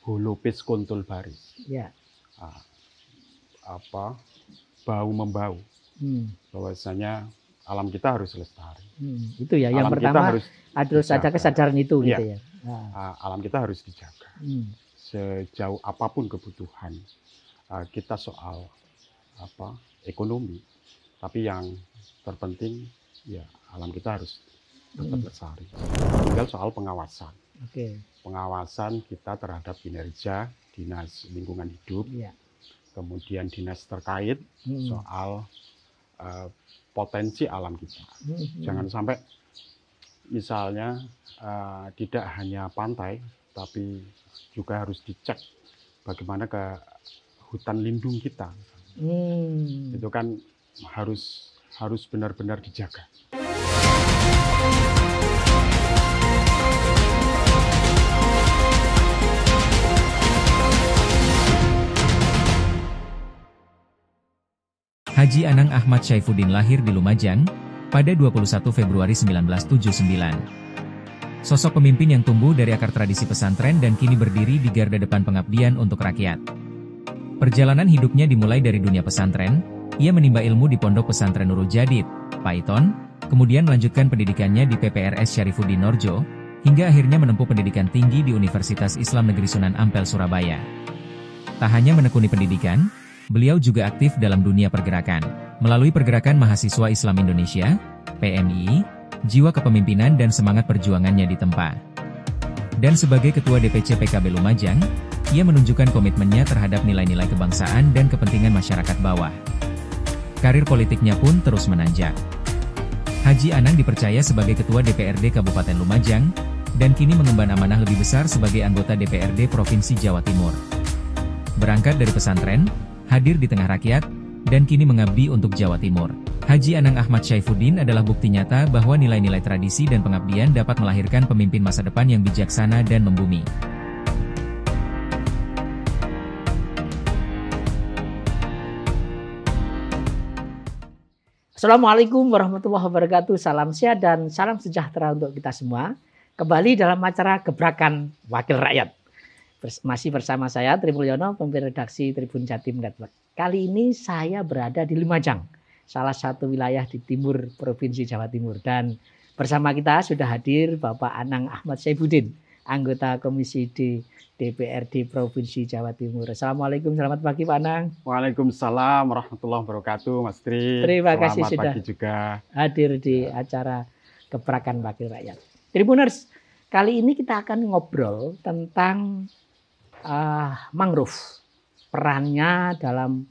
holopis kuntul baris. Ya. Bau membau. Bahwasanya alam kita harus lestari. Itu ya, yang alam pertama harus ada kesadaran itu iya. gitu ya. Alam kita harus dijaga. Sejauh apapun kebutuhan kita soal ekonomi, tapi yang terpenting ya alam kita harus tetap lestari. Tinggal soal pengawasan. Pengawasan kita terhadap kinerja dinas lingkungan hidup, kemudian dinas terkait soal potensi alam kita. Jangan sampai misalnya tidak hanya pantai, tapi juga harus dicek bagaimana ke hutan lindung kita. Itu kan harus benar-benar dijaga. Haji Anang Ahmad Syaifuddin lahir di Lumajang pada 21 Februari 1979. Sosok pemimpin yang tumbuh dari akar tradisi pesantren dan kini berdiri di garda depan pengabdian untuk rakyat. Perjalanan hidupnya dimulai dari dunia pesantren. Ia menimba ilmu di Pondok Pesantren Nurul Jadid, Paiton, kemudian melanjutkan pendidikannya di PPRS Syarifuddin Norjo, hingga akhirnya menempuh pendidikan tinggi di Universitas Islam Negeri Sunan Ampel, Surabaya. Tak hanya menekuni pendidikan, beliau juga aktif dalam dunia pergerakan. Melalui Pergerakan Mahasiswa Islam Indonesia, PMI, jiwa kepemimpinan dan semangat perjuangannya ditempa. Dan sebagai Ketua DPC PKB Lumajang, ia menunjukkan komitmennya terhadap nilai-nilai kebangsaan dan kepentingan masyarakat bawah. Karir politiknya pun terus menanjak. Haji Anang dipercaya sebagai Ketua DPRD Kabupaten Lumajang, dan kini mengemban amanah lebih besar sebagai anggota DPRD Provinsi Jawa Timur. Berangkat dari pesantren, hadir di tengah rakyat, dan kini mengabdi untuk Jawa Timur. Haji Anang Ahmad Syaifuddin adalah bukti nyata bahwa nilai-nilai tradisi dan pengabdian dapat melahirkan pemimpin masa depan yang bijaksana dan membumi. Assalamualaikum warahmatullahi wabarakatuh. Salam sehat dan salam sejahtera untuk kita semua. Kembali dalam acara Gebrakan Wakil Rakyat. Masih bersama saya, Tri Mulyono, pemimpin redaksi Tribun Jatim Network. Kali ini saya berada di Lumajang, salah satu wilayah di timur Provinsi Jawa Timur. Dan bersama kita sudah hadir Bapak Anang Ahmad Syaifuddin, anggota Komisi D DPRD Provinsi Jawa Timur. Assalamualaikum, selamat pagi Pak Anang. Waalaikumsalam warahmatullahi wabarakatuh, Mas Tri. Terima kasih selamat sudah pagi juga hadir di acara Gebrakan Wakil Rakyat. Tribuners, kali ini kita akan ngobrol tentang mangrove, perannya dalam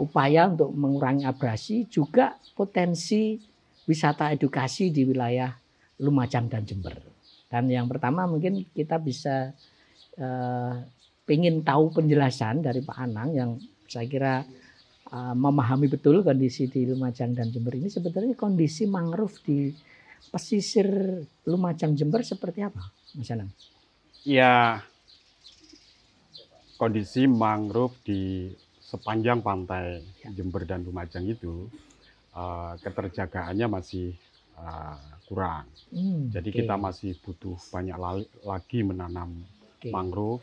upaya untuk mengurangi abrasi, juga potensi wisata edukasi di wilayah Lumajang dan Jember. Dan yang pertama mungkin kita bisa ingin tahu penjelasan dari Pak Anang yang saya kira memahami betul kondisi di Lumajang dan Jember ini. Sebetulnya kondisi mangrove di pesisir Lumajang Jember seperti apa, Mas Anang? Ya, kondisi mangrove di sepanjang pantai Jember dan Lumajang itu keterjagaannya masih kurang. Jadi kita masih butuh banyak lagi menanam mangrove.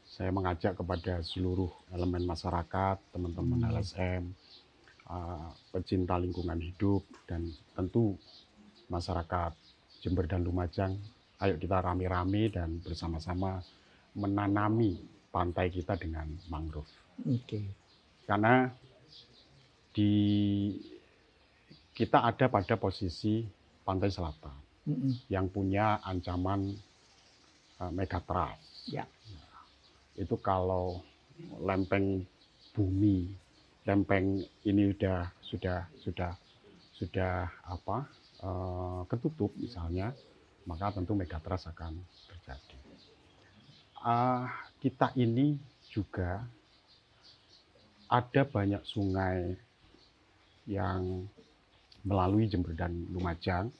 Saya mengajak kepada seluruh elemen masyarakat, teman-teman LSM, pecinta lingkungan hidup, dan tentu masyarakat Jember dan Lumajang. Ayo kita rame-rame dan bersama-sama menanami pantai kita dengan mangrove. Karena kita ada pada posisi pantai selatan yang punya ancaman megatrust. Itu kalau lempeng bumi, lempeng ini sudah ketutup misalnya, maka tentu megatrust akan terjadi. Kita ini juga ada banyak sungai yang melalui Jember dan Lumajang,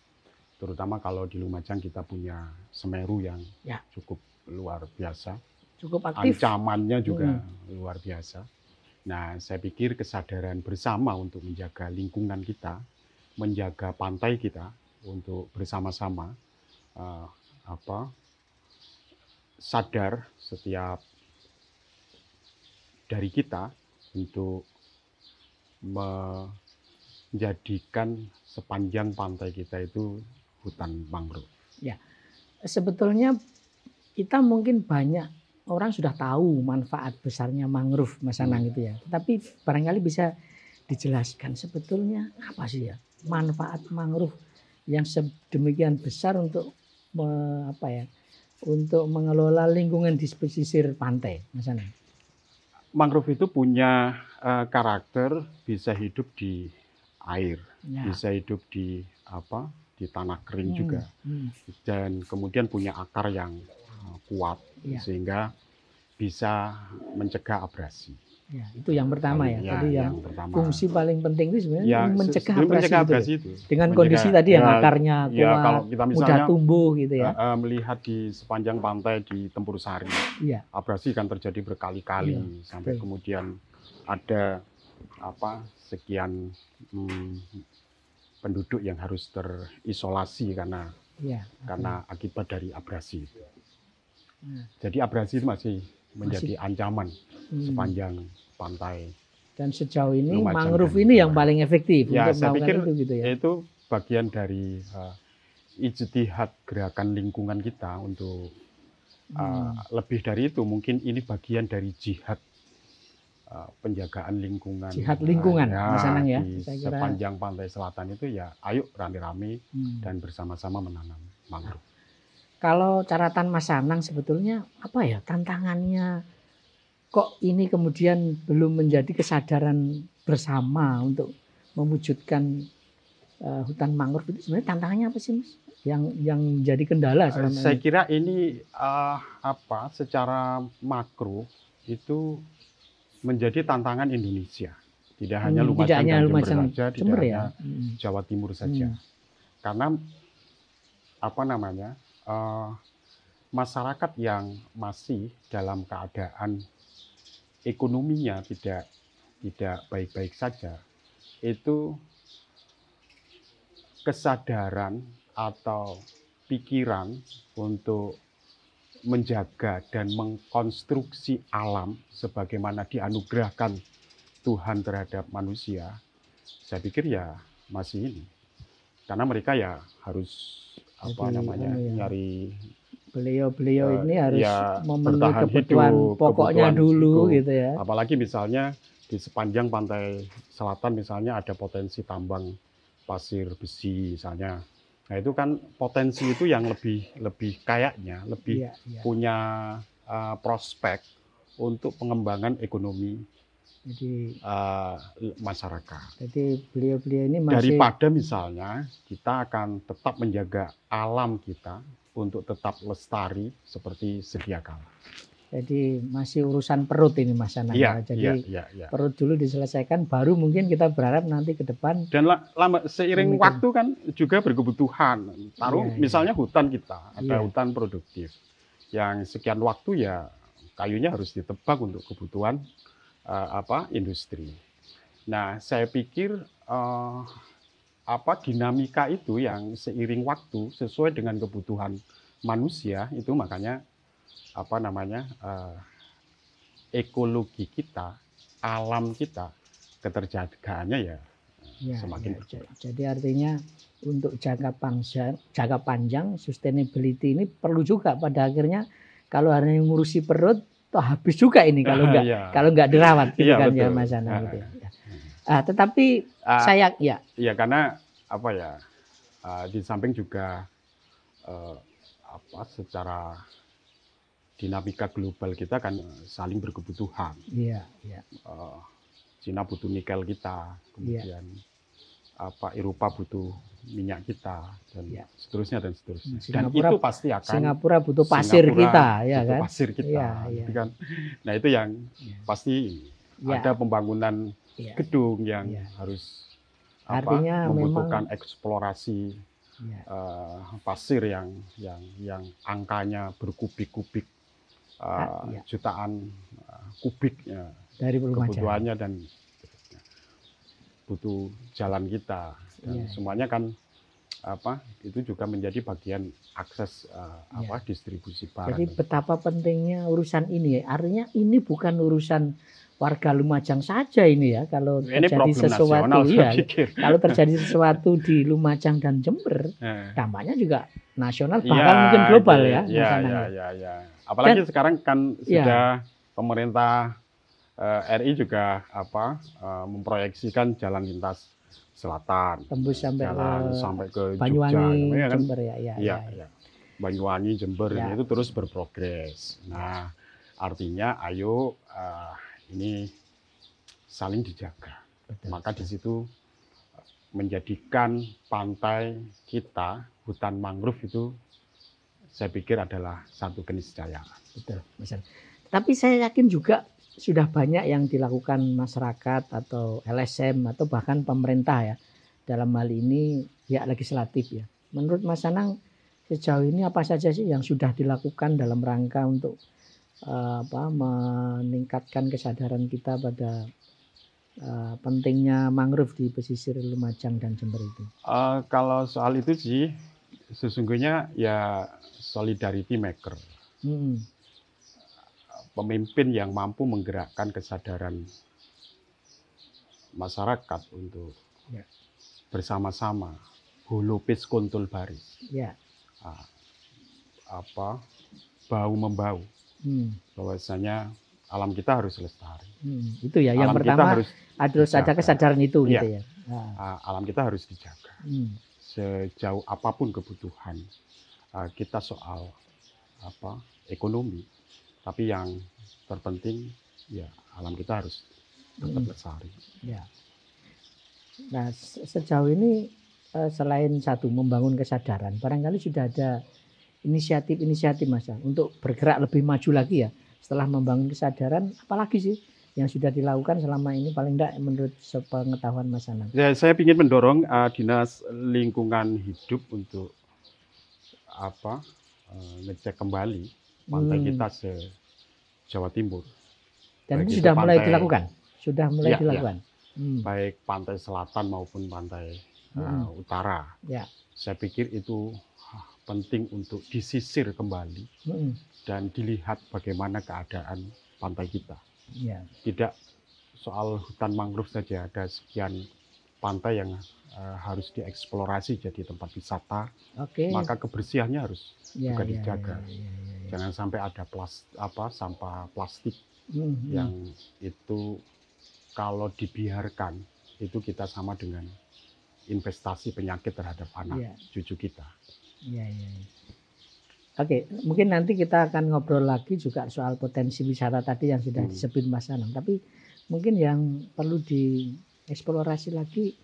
terutama kalau di Lumajang kita punya Semeru yang cukup luar biasa, cukup aktif. Ancamannya juga luar biasa. Nah, saya pikir kesadaran bersama untuk menjaga lingkungan kita, menjaga pantai kita, untuk bersama-sama sadar setiap dari kita untuk menjadikan sepanjang pantai kita itu hutan mangrove. Ya, sebetulnya kita mungkin banyak orang sudah tahu manfaat besarnya mangrove, Mas Anang itu ya. Tapi barangkali bisa dijelaskan sebetulnya apa sih ya manfaat mangrove yang sedemikian besar untuk untuk mengelola lingkungan di pesisir pantai, Mas Anang. Mangrove itu punya karakter bisa hidup di air, bisa hidup di tanah kering juga, dan kemudian punya akar yang kuat sehingga bisa mencegah abrasi. Ya, itu yang pertama ya. Tadi yang pertama. Fungsi paling penting itu sebenarnya mencegah abrasi itu. Dengan kondisi tadi yang akarnya kuat, kalau kita misalnya, mudah tumbuh gitu ya. Melihat di sepanjang pantai di Tempur Sari, abrasi kan terjadi berkali-kali sampai kemudian ada sekian penduduk yang harus terisolasi karena akibat dari abrasi. Jadi abrasi itu masih menjadi ancaman sepanjang pantai. Dan sejauh ini mangrove ini yang paling efektif untuk saya pikir itu gitu ya. Itu bagian dari ijtihad gerakan lingkungan kita untuk lebih dari itu, mungkin ini bagian dari jihad penjagaan lingkungan. Jihad lingkungan, Mas Anang ya. Di sepanjang pantai selatan itu ya, ayo rame-rame dan bersama-sama menanam mangrove. Kalau catatan Mas Anang sebetulnya apa ya tantangannya? Kok ini kemudian belum menjadi kesadaran bersama untuk mewujudkan hutan mangrove itu sebenarnya tantangannya apa sih, Mas? Yang jadi kendala selama saya kira ini secara makro itu menjadi tantangan Indonesia. Tidak hanya Lumajang dan Jember saja, tidak hanya Jawa Timur saja. Karena masyarakat yang masih dalam keadaan ekonominya tidak baik-baik saja, itu kesadaran atau pikiran untuk menjaga dan mengkonstruksi alam sebagaimana dianugerahkan Tuhan terhadap manusia, saya pikir ya masih ini. Karena mereka ya harus nyari, beliau ini harus memenuhi kebutuhan pokoknya dulu gitu ya. Apalagi misalnya di sepanjang pantai selatan misalnya ada potensi tambang pasir besi misalnya. Nah itu kan potensi itu yang lebih kayaknya lebih punya prospek untuk pengembangan ekonomi masyarakat. Jadi beliau ini masih daripada misalnya kita akan tetap menjaga alam kita untuk tetap lestari seperti sedia kala. Jadi masih urusan perut ini Mas Anang. Jadi perut dulu diselesaikan, baru mungkin kita berharap nanti ke depan. Dan seiring waktu kan juga berkebutuhan. Misalnya hutan kita, ada hutan produktif. Yang sekian waktu ya kayunya harus ditebang untuk kebutuhan industri. Nah, saya pikir dinamika itu yang seiring waktu sesuai dengan kebutuhan manusia itu makanya ekologi kita, alam kita, keterjagaannya semakin berkurang. Jadi artinya untuk jangka panjang sustainability ini perlu juga pada akhirnya kalau hanya ngurusi perut toh habis juga ini kalau nggak dirawat gitu kan ya Mas Anang gitu ya. Tetapi saya karena di samping juga secara dinamika global kita kan saling berkebutuhan. Cina butuh nikel kita, kemudian Eropa butuh minyak kita dan seterusnya. Dan itu pasti akan Singapura butuh pasir kita, ya kan? Pasir kita, gitu kan. Nah itu yang pasti ada pembangunan gedung yang harus membutuhkan eksplorasi pasir yang angkanya berkubik-kubik. Jutaan kubiknya dari kebutuhannya dan butuh jalan kita dan semuanya kan itu juga menjadi bagian akses Ya. distribusi Jadi barang. betapa pentingnya urusan ini ya. Artinya ini bukan urusan warga Lumajang saja ini ya. Kalau Ini terjadi problem sesuatu nasional saya ya, pikir. kalau terjadi sesuatu di Lumajang dan Jember, Nah, dampaknya juga nasional iya, bahkan mungkin global ya, Mas iya, Anang. iya, iya, iya. Apalagi Dan- sekarang kan Iya. sudah pemerintah RI juga memproyeksikan jalan lintas selatan, Tembus sampai jalan ke sampai ke Jogja, Banyuwangi, ya kan? Jember ya. Iya, Iya, iya. iya. Banyuwangi, Jember Ya. itu terus berprogres. Nah, artinya ayo ini saling dijaga. Betul. Maka di situ menjadikan pantai kita, hutan mangrove itu saya pikir adalah satu keniscayaan. Betul, Mas Anang. Tapi saya yakin juga sudah banyak yang dilakukan masyarakat atau LSM atau bahkan pemerintah ya. Dalam hal ini pihak legislatif ya. Menurut Mas Anang sejauh ini apa saja sih yang sudah dilakukan dalam rangka untuk meningkatkan kesadaran kita pada pentingnya mangrove di pesisir Lumajang dan Jember itu? Kalau soal itu sih sesungguhnya ya solidarity maker. Pemimpin yang mampu menggerakkan kesadaran masyarakat untuk Ya. bersama-sama hulupis kuntul baris. Ya. Bau membau. Bahwasanya alam kita harus lestari. Itu ya yang Alam pertama kita harus ada dijaga. kesadaran itu Iya. gitu ya. Alam kita harus dijaga. Sejauh apapun kebutuhan kita soal ekonomi, tapi yang terpenting ya alam kita harus tetap lestari. Ya. Nah, sejauh ini selain satu membangun kesadaran, barangkali sudah ada inisiatif-inisiatif Mas untuk bergerak lebih maju lagi ya. Setelah membangun kesadaran, apalagi sih yang sudah dilakukan selama ini paling tidak menurut sepengetahuan Mas Anang? Ya, saya ingin mendorong Dinas Lingkungan Hidup untuk ngecek kembali pantai kita se-Jawa Timur. Dan Baik itu itu sudah mulai pantai- dilakukan? Sudah mulai Iya, dilakukan? Baik pantai selatan maupun pantai utara. Ya. Saya pikir itu penting untuk disisir kembali dan dilihat bagaimana keadaan pantai kita. Ya. Tidak soal hutan mangrove saja, ada sekian pantai yang harus dieksplorasi jadi tempat wisata. Oke. Maka kebersihannya harus Ya, juga ya, dijaga. ya. Jangan sampai ada sampah plastik yang itu kalau dibiarkan itu kita sama dengan investasi penyakit terhadap anak cucu kita. Iya. Oke, mungkin nanti kita akan ngobrol lagi juga soal potensi wisata tadi yang sudah disebut Mas Anang. Tapi mungkin yang perlu dieksplorasi lagi,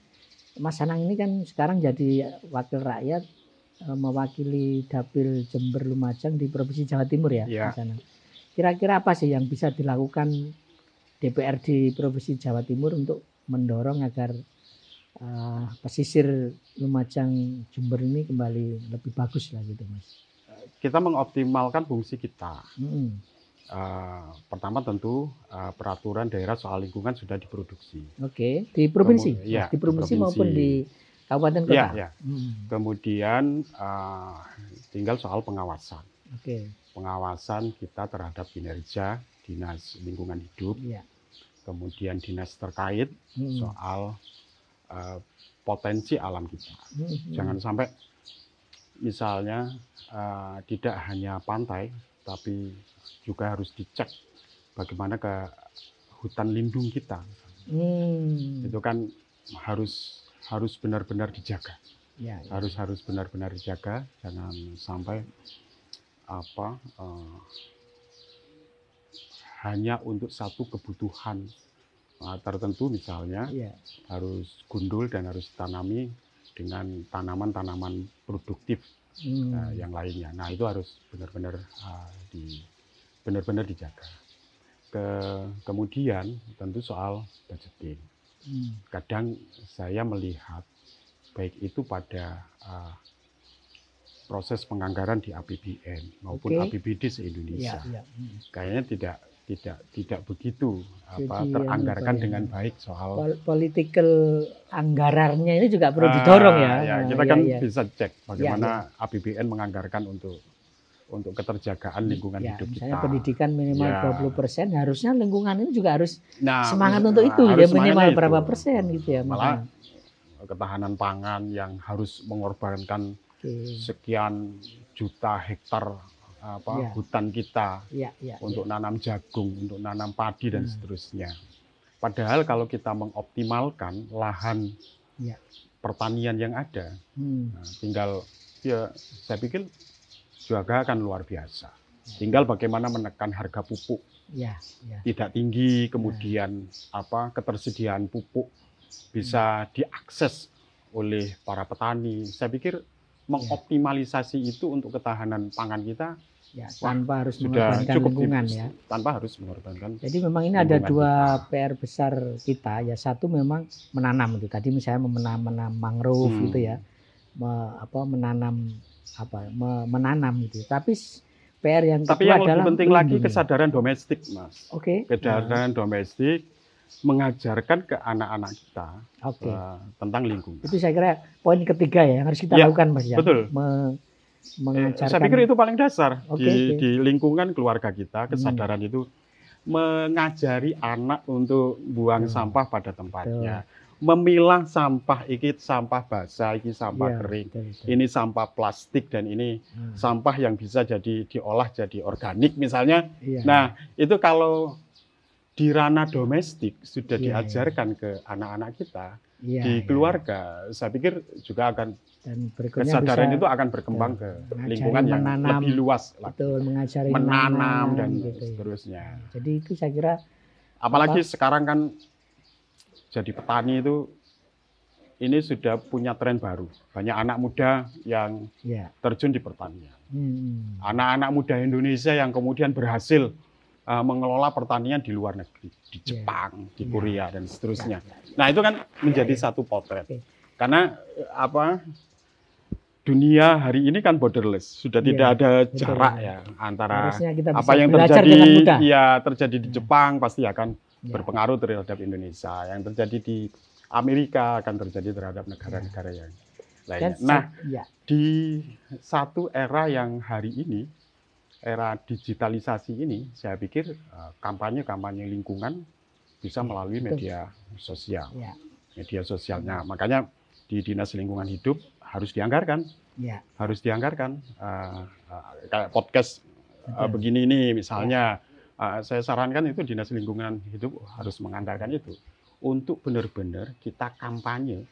Mas Anang ini kan sekarang jadi wakil rakyat mewakili Dapil Jember Lumajang di Provinsi Jawa Timur ya, Mas Anang. Kira-kira apa sih yang bisa dilakukan DPRD Provinsi Jawa Timur untuk mendorong agar pesisir Lumajang Jember ini kembali lebih bagus lah gitu Mas? Kita mengoptimalkan fungsi kita. Pertama tentu peraturan daerah soal lingkungan sudah diproduksi. Oke, di provinsi, di provinsi maupun di kabupaten kota. Ya. Kemudian tinggal soal pengawasan. Oke. Pengawasan kita terhadap kinerja Dinas Lingkungan Hidup. Ya. Kemudian dinas terkait soal potensi alam kita. Jangan sampai misalnya tidak hanya pantai, tapi juga harus dicek bagaimana ke hutan lindung kita. Itu kan harus benar-benar dijaga. Ya. Harus benar-benar dijaga. Jangan sampai hanya untuk satu kebutuhan tertentu misalnya harus gundul dan harus ditanami dengan tanaman-tanaman produktif yang lainnya. Nah itu harus benar-benar dijaga. Kemudian tentu soal budgeting. Kadang saya melihat baik itu pada proses penganggaran di APBN maupun APBD se-Indonesia. Kayaknya tidak begitu Jadi teranggarkan ya, dengan baik soal political anggarannya ini juga perlu didorong ya. Ya, kita Ya, kan ya. bisa cek bagaimana APBN menganggarkan untuk keterjagaan lingkungan Ya, hidup misalnya kita. pendidikan minimal Ya. 20%, harusnya lingkungan ini juga harus Nah, semangat untuk itu, harus ya minimal semangatnya berapa itu. persen gitu ya. Malah ketahanan pangan yang harus mengorbankan sekian juta hektar Ya. hutan kita Ya, ya, untuk nanam jagung, untuk nanam padi dan seterusnya. Padahal kalau kita mengoptimalkan lahan Ya. pertanian yang ada, nah, tinggal ya saya pikir juga akan luar biasa. Tinggal bagaimana menekan harga pupuk ya, ya. tidak tinggi, kemudian ketersediaan pupuk bisa diakses oleh para petani. Saya pikir mengoptimalisasi itu untuk ketahanan pangan kita Ya, tanpa harus sudah mengorbankan cukup lingkungan tipis, ya. tanpa harus mengorbankan. Jadi memang ini ada lingkungan dua kita. PR besar kita ya. Satu memang menanam itu. Tadi misalnya menanam mangrove gitu ya. Menanam gitu. Tapi PR yang kedua yang adalah lebih penting lagi melindungi. kesadaran domestik, Mas. Oke. Kesadaran domestik mengajarkan ke anak-anak kita tentang lingkungan. Itu saya kira poin ketiga ya yang harus kita lakukan, Mas ya. Betul. Mengajarkan. Saya pikir itu paling dasar di lingkungan keluarga kita, kesadaran itu mengajari anak untuk buang sampah pada tempatnya. Memilah sampah, iki sampah basah, iki sampah kering, ini sampah plastik dan ini sampah yang bisa diolah jadi organik misalnya. Nah, itu kalau di ranah domestik sudah diajarkan ke anak-anak kita di keluarga, saya pikir juga akan dan berikutnya kesadaran bisa, itu akan berkembang ke lingkungan yang lebih luas lagi. Betul, mengajari menanam dan gitu seterusnya. Jadi itu saya kira apalagi sekarang kan jadi petani itu ini sudah punya tren baru. Banyak anak muda yang terjun di pertanian. Anak-anak muda Indonesia yang kemudian berhasil mengelola pertanian di luar negeri, di Jepang, di Korea dan seterusnya. Nah, itu kan menjadi satu potret. Karena dunia hari ini kan borderless, sudah tidak ada jarak ya antara apa yang terjadi di Jepang pasti akan berpengaruh terhadap Indonesia, yang terjadi di Amerika akan terjadi terhadap negara-negara yang lainnya. Nah, di satu era yang hari ini, era digitalisasi ini, saya pikir kampanye-kampanye lingkungan bisa melalui media sosial, media sosialnya. Makanya di Dinas Lingkungan Hidup harus dianggarkan, kayak podcast begini ini misalnya. Saya sarankan itu Dinas Lingkungan Hidup harus mengandalkan itu untuk benar-benar kita kampanye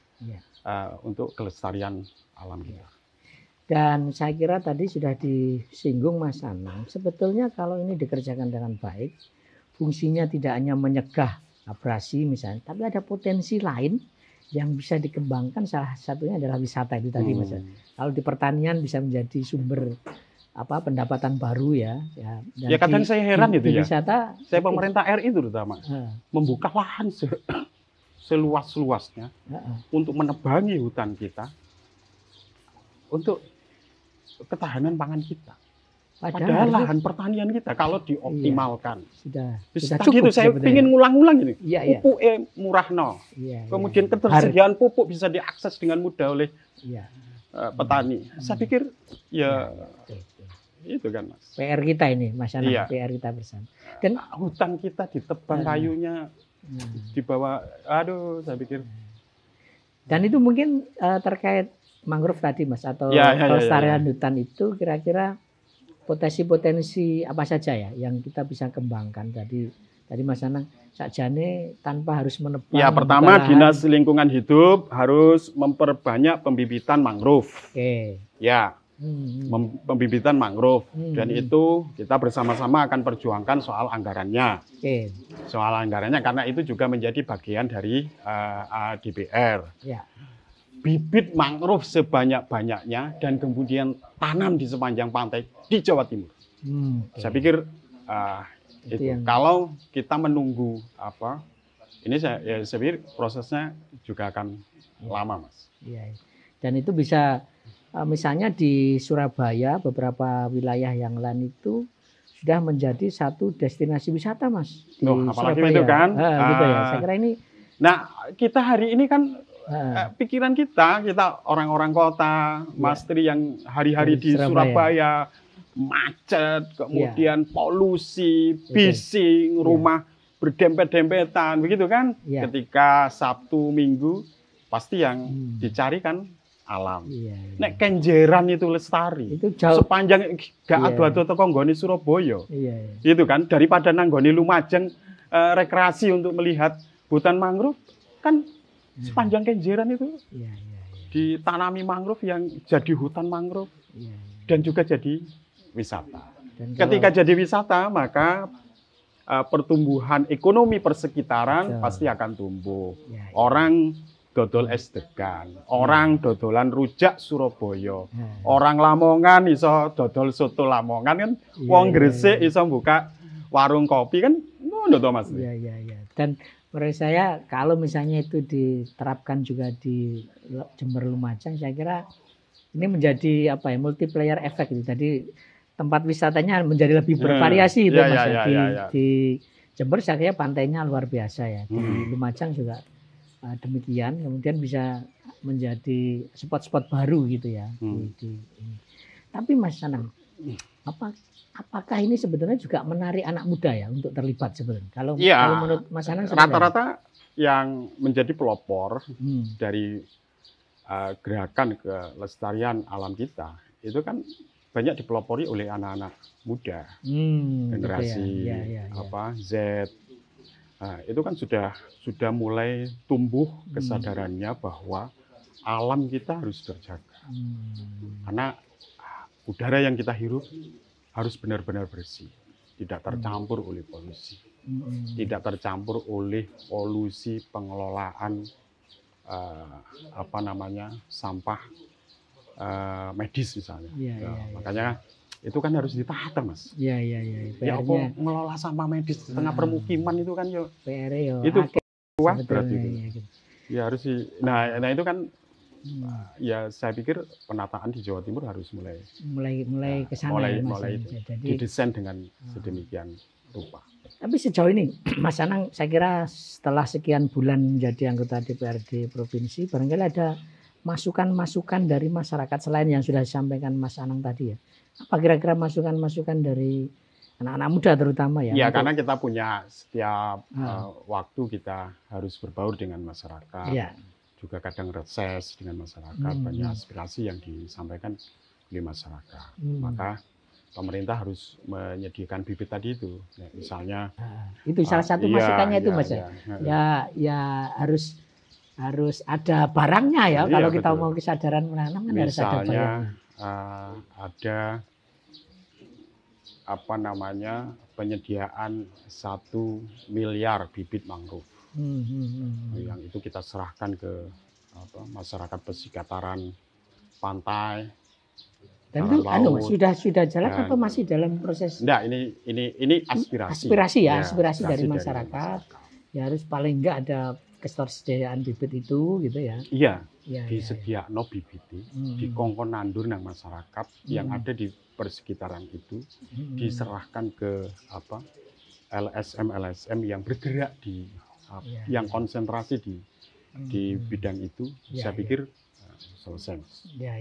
untuk kelestarian alam kita. Dan saya kira tadi sudah disinggung Mas Anang, sebetulnya kalau ini dikerjakan dengan baik, fungsinya tidak hanya menyegah abrasi misalnya, tapi ada potensi lain yang bisa dikembangkan, salah satunya adalah wisata itu tadi Mas. Kalau di pertanian bisa menjadi sumber pendapatan baru ya. Ya kadang saya heran itu ya. Wisata, saya pemerintah RI terutama membuka lahan seluas-luasnya untuk menebangi hutan kita untuk ketahanan pangan kita. Padahal lahan pertanian kita kalau dioptimalkan sudah cukup gitu. Saya ingin ngulang-ngulang ini. Pupuk murah kemudian ketersediaan pupuk bisa diakses dengan mudah oleh petani. Saya pikir itu kan Mas. PR kita ini Mas Anang, PR kita bersama. Dan hutan kita ditebang kayunya dibawa, saya pikir. Dan itu mungkin terkait mangrove tadi Mas, atau kelestarian hutan itu kira-kira potensi-potensi apa saja ya yang kita bisa kembangkan. Tadi Mas Anang sakjane tanpa harus menebang. Ya, pertama Dinas Lingkungan Hidup harus memperbanyak pembibitan mangrove. Pembibitan mangrove dan itu kita bersama-sama akan perjuangkan soal anggarannya. Soal anggarannya karena itu juga menjadi bagian dari DPR. Bibit mangrove sebanyak-banyaknya dan kemudian tanam di sepanjang pantai di Jawa Timur. Saya pikir itu. Kalau kita menunggu ini saya pikir prosesnya juga akan lama Mas. Dan itu bisa misalnya di Surabaya beberapa wilayah yang lain itu sudah menjadi satu destinasi wisata, Mas. Di Loh, apalagi Surabaya. itu kan. Gitu ya. Saya kira ini Nah, kita hari ini kan eh, pikiran kita orang-orang kota, Mas Tri yang hari-hari Dari di Surabaya. Surabaya, macet, kemudian polusi, Betul. bising, rumah berdempet-dempetan, begitu kan? Iya. Ketika Sabtu, Minggu, pasti yang dicari kan alam. Iya, iya. Nek Kenjeran itu lestari. Itu jauh. Sepanjang gak Iya. adu-adu teko nggone Surabaya. Iya, iya. Gitu kan? Daripada nanggone Lumajang rekreasi untuk melihat hutan mangrove kan sepanjang Kenjeran itu Iya, iya, iya. ditanami mangrove yang jadi hutan mangrove Iya, iya. dan juga jadi wisata. Dan Ketika jadi wisata, maka pertumbuhan ekonomi persekitaran Betul. pasti akan tumbuh. Iya, iya. Orang dodol es degan, orang dodolan rujak Surabaya, Nah, orang Lamongan iso dodol soto Lamongan kan, Iya, wong iya, Gresik iso buka warung kopi kan, ngono to Mas. iya, iya, iya. Dan menurut saya kalau misalnya itu diterapkan juga di Jember Lumajang, saya kira ini menjadi apa ya, multiplayer effect gitu. Jadi tempat wisatanya menjadi lebih bervariasi itu Iya, Mas. iya, Di, iya, iya. di Jember saya kira pantainya luar biasa ya. Di Hmm. Lumajang juga demikian. Kemudian bisa menjadi spot-spot baru gitu ya. Ini. Tapi Mas Anang, apakah ini sebenarnya juga menarik anak muda ya untuk terlibat sebenarnya? Kalau menurut Mas Anang seperti apa? Rata-rata yang menjadi pelopor Hmm. dari gerakan kelestarian alam kita itu kan banyak dipelopori oleh anak-anak muda, generasi gitu ya. Ya, ya. Z. Nah, itu kan sudah mulai tumbuh kesadarannya bahwa alam kita harus terjaga. Karena udara yang kita hirup harus benar-benar bersih, tidak tercampur oleh polusi, tidak tercampur oleh polusi pengelolaan sampah medis misalnya. Makanya itu kan harus ditata, Mas. Iya. Ya apa mengelola sampah medis di tengah permukiman itu kan PR itu kuadrat itu. Gitu. Ya harus nah itu kan ya saya pikir penataan di Jawa Timur harus mulai ke sana ya, Mas. mulai didesain dengan sedemikian rupa. Tapi sejauh ini Mas Anang, saya kira setelah sekian bulan menjadi anggota DPRD provinsi, barangkali ada masukan-masukan dari masyarakat selain yang sudah disampaikan Mas Anang tadi ya. Apa kira-kira masukan-masukan dari anak-anak muda terutama ya? Ya, karena kita punya setiap waktu kita harus berbaur dengan masyarakat. Ya. Juga kadang reses dengan masyarakat, banyak aspirasi yang disampaikan oleh masyarakat. Maka pemerintah harus menyediakan bibit tadi itu. Ya, misalnya itu salah satu masukannya itu Mas. Ya harus ada barangnya ya. Kalau kita mau kesadaran menanam kan harus ada barangnya. Ada penyediaan 1 miliar bibit mangrove yang itu kita serahkan ke masyarakat pesisir pantai. Dan itu sudah jalan atau masih dalam proses? Enggak, ini aspirasi. Aspirasi dari masyarakat. Ya harus paling enggak ada ketersediaan bibit itu gitu ya. Iya. Disediakno bibit dikongkon nandur nang masyarakat yang ada di persekitaran itu diserahkan ke LSM yang bergerak di yang konsentrasi di bidang itu. Saya pikir selesai. Ya.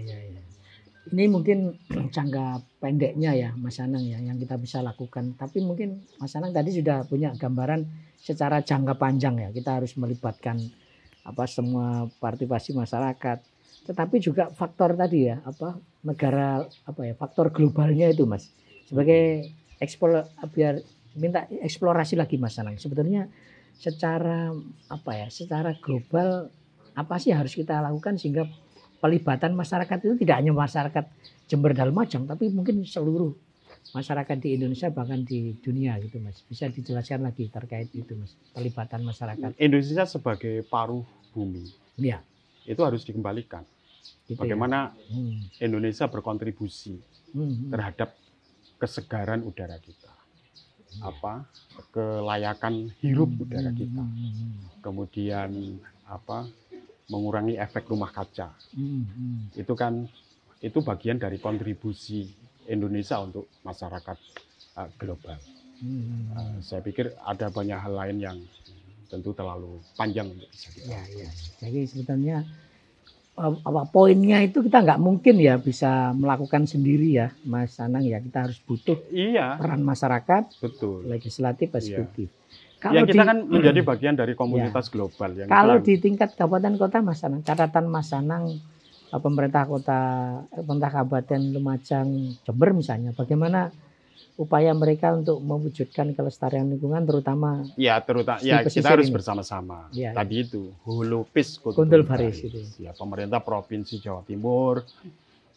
Ini mungkin jangka pendeknya ya Mas Anang ya yang kita bisa lakukan. Tapi mungkin Mas Anang tadi sudah punya gambaran secara jangka panjang ya. Kita harus melibatkan semua partisipasi masyarakat. Tetapi juga faktor tadi ya negara faktor globalnya itu Mas. Sebagai biar minta eksplorasi lagi Mas Anang. Sebetulnya secara global apa sih harus kita lakukan sehingga pelibatan masyarakat itu tidak hanya masyarakat Jember dan Lumajang, tapi mungkin seluruh masyarakat di Indonesia bahkan di dunia gitu Mas. Bisa dijelaskan lagi terkait itu Mas, pelibatan masyarakat. Indonesia sebagai paruh bumi. Ya. Itu harus dikembalikan. Gitu bagaimana Indonesia berkontribusi terhadap kesegaran udara kita. Kelayakan hirup udara kita. Kemudian mengurangi efek rumah kaca. Itu bagian dari kontribusi Indonesia untuk masyarakat global. Saya pikir ada banyak hal lain yang tentu terlalu panjang untuk bisa kita. Ya. Jadi sebetulnya poinnya itu kita nggak mungkin ya bisa melakukan sendiri ya, Mas Anang ya. Kita harus butuh peran masyarakat, betul, legislatif, eksekutif. Kalau kita kan menjadi bagian dari komunitas global. Yang kalau di tingkat kabupaten kota, Mas Anang, catatan Mas Anang, pemerintah Kabupaten Lumajang, Jember misalnya, bagaimana upaya mereka untuk mewujudkan kelestarian lingkungan, terutama kita harus bersama-sama. Tadi itu hulupis kuntul baris itu. Ya, pemerintah provinsi Jawa Timur,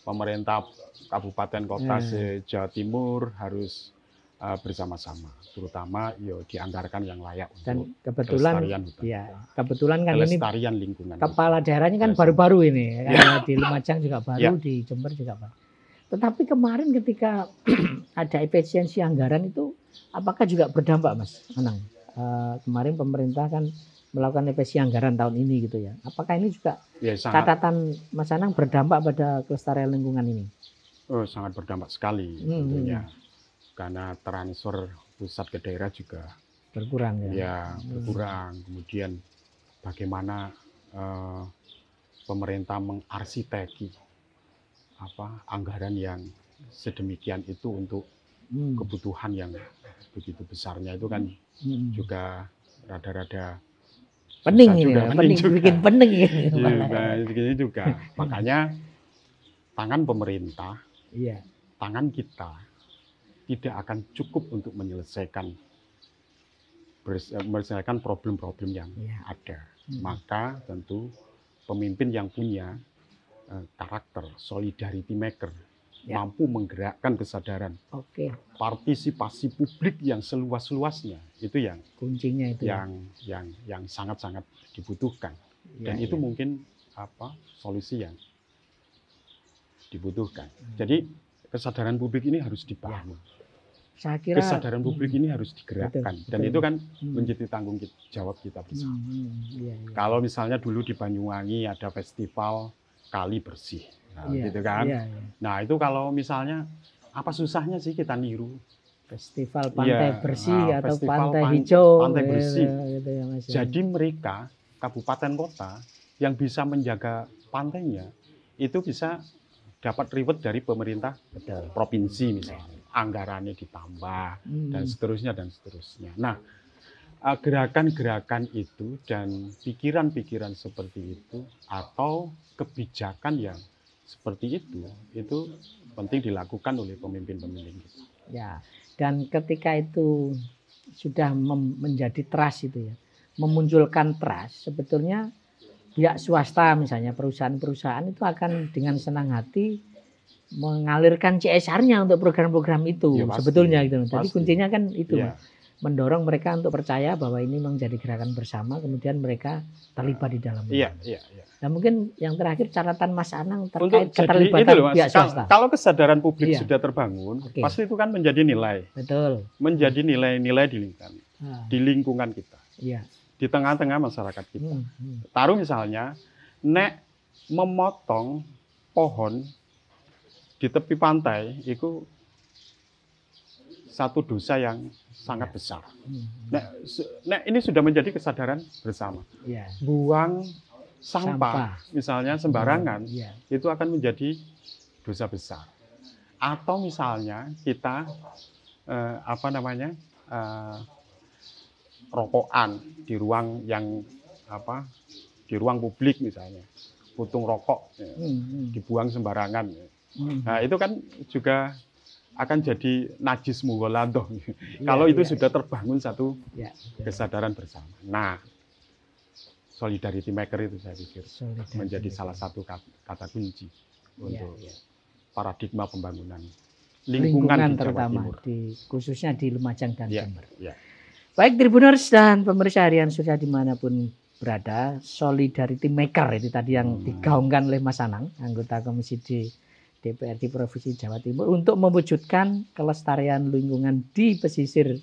pemerintah kabupaten kota se-Jawa Timur harus bersama-sama, terutama dianggarkan yang layak untuk kelestarian hutan. Kebetulan kan kelestarian ini lingkungan. Kepala daerahnya kan baru-baru ini, di Lumajang juga baru, di Jember juga baru. Tetapi kemarin ketika ada efisiensi anggaran itu, apakah juga berdampak, Mas Anang? Kemarin pemerintah kan melakukan efisiensi anggaran tahun ini gitu ya. Apakah ini juga catatan Mas Anang berdampak pada kelestarian lingkungan ini? Oh, sangat berdampak sekali tentunya. Karena transfer pusat ke daerah juga berkurang ya. Ya, berkurang. Kemudian bagaimana pemerintah mengarsiteki anggaran yang sedemikian itu untuk kebutuhan yang begitu besarnya itu kan juga rada-rada pening bikin pening juga. Makanya tangan pemerintah, tangan kita tidak akan cukup untuk menyelesaikan problem-problem yang ada. Maka tentu pemimpin yang punya karakter solidarity maker, mampu menggerakkan kesadaran, partisipasi publik yang seluas-luasnya, itu yang kuncinya itu yang sangat-sangat dibutuhkan. Dan itu mungkin solusi yang dibutuhkan. Jadi kesadaran publik ini harus dibangun. Saya kira kesadaran publik ini harus digerakkan, dan itu kan menjadi tanggung jawab kita bersama. Kalau misalnya dulu di Banyuwangi ada festival kali bersih, gitu kan. Nah itu kalau misalnya apa susahnya sih kita niru festival pantai bersih atau pantai hijau, pantai bersih. Gitu ya, Mas. Jadi mereka kabupaten kota yang bisa menjaga pantainya itu bisa dapat reward dari pemerintah provinsi misalnya, anggarannya ditambah dan seterusnya dan seterusnya. Nah, gerakan-gerakan itu dan pikiran-pikiran seperti itu atau kebijakan yang seperti itu penting dilakukan oleh pemimpin-pemimpin kita. Ya, dan ketika itu sudah menjadi trust itu ya, memunculkan trust, sebetulnya pihak swasta misalnya perusahaan-perusahaan itu akan dengan senang hati mengalirkan CSR-nya untuk program-program itu sebetulnya gitu. Jadi kuncinya kan itu. Mendorong mereka untuk percaya bahwa ini menjadi gerakan bersama, kemudian mereka terlibat di dalamnya. Nah mungkin yang terakhir catatan Mas Anang terkait keterlibatan pihak swasta. Kalau kesadaran publik sudah terbangun, pasti itu kan menjadi nilai. Betul. Menjadi nilai-nilai di lingkungan kita. Di tengah-tengah masyarakat kita. Taruh misalnya, nek memotong pohon di tepi pantai, itu satu dosa yang sangat besar. Nah, ini sudah menjadi kesadaran bersama. Buang sampah, misalnya sembarangan, itu akan menjadi dosa besar. Atau misalnya kita rokokan di ruang yang di ruang publik misalnya, puntung rokok dibuang sembarangan. Nah, itu kan juga akan jadi najis mughaladoh kalau itu sudah terbangun satu kesadaran bersama. Nah, solidarity maker itu saya pikir menjadi salah satu kata kunci untuk paradigma pembangunan lingkungan di Jawa terutama Timur. Khususnya di Lumajang dan Jember. Baik Tribuners dan pemirsa harian Surya dimanapun berada, solidarity maker itu tadi yang digaungkan oleh Mas Anang, anggota Komisi D DPRD Provinsi Jawa Timur untuk mewujudkan kelestarian lingkungan di pesisir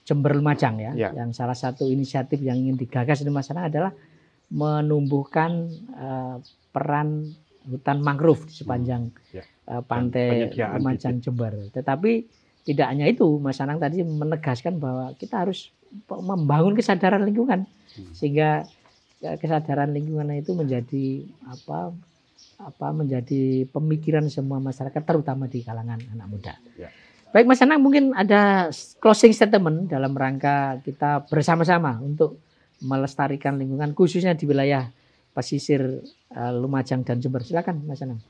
Jember Lumajang ya. Yang salah satu inisiatif yang ingin digagas oleh Mas Anang adalah menumbuhkan peran hutan mangrove di sepanjang pantai penyediaan Lumajang Jember. Tetapi tidak hanya itu, Mas Anang tadi menegaskan bahwa kita harus membangun kesadaran lingkungan sehingga kesadaran lingkungan itu menjadi menjadi pemikiran semua masyarakat terutama di kalangan anak muda. Ya. Baik Mas Anang, mungkin ada closing statement dalam rangka kita bersama-sama untuk melestarikan lingkungan khususnya di wilayah pesisir Lumajang dan Jember. Silakan Mas Anang.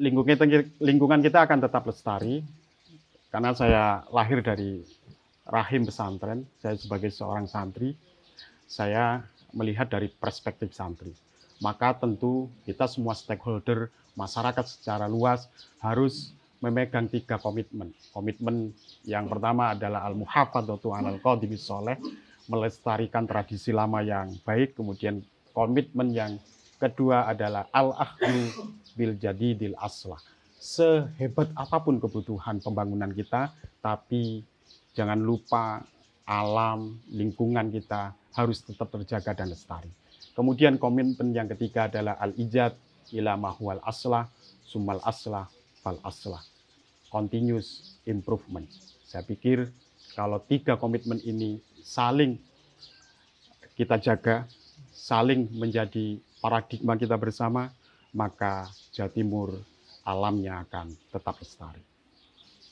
Lingkungan kita akan tetap lestari karena saya lahir dari rahim pesantren. Saya sebagai seorang santri, saya melihat dari perspektif santri. Maka tentu kita semua stakeholder, masyarakat secara luas harus memegang 3 komitmen. Komitmen yang pertama adalah al-muhafadzatu 'alal qadimis sholeh, melestarikan tradisi lama yang baik. Kemudian komitmen yang kedua adalah al-akhdhu bil jadidil aslah. Sehebat apapun kebutuhan pembangunan kita, tapi jangan lupa alam, lingkungan kita harus tetap terjaga dan lestari. Kemudian komitmen yang ketiga adalah al-ijad ila mahwal aslah, summal aslah, fal aslah. Continuous improvement. Saya pikir kalau 3 komitmen ini saling kita jaga, saling menjadi paradigma kita bersama, maka Jawa Timur alamnya akan tetap lestari.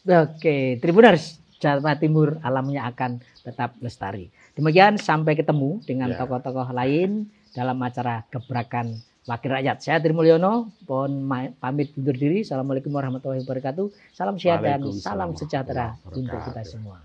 Oke, Tribuners, Jawa Timur alamnya akan tetap lestari. Demikian, sampai ketemu dengan tokoh-tokoh lain dalam acara Gebrakan Wakil Rakyat. Saya Tri Mulyono, mohon pamit undur diri. Assalamualaikum warahmatullahi wabarakatuh. Salam sehat dan salam sejahtera untuk kita semua.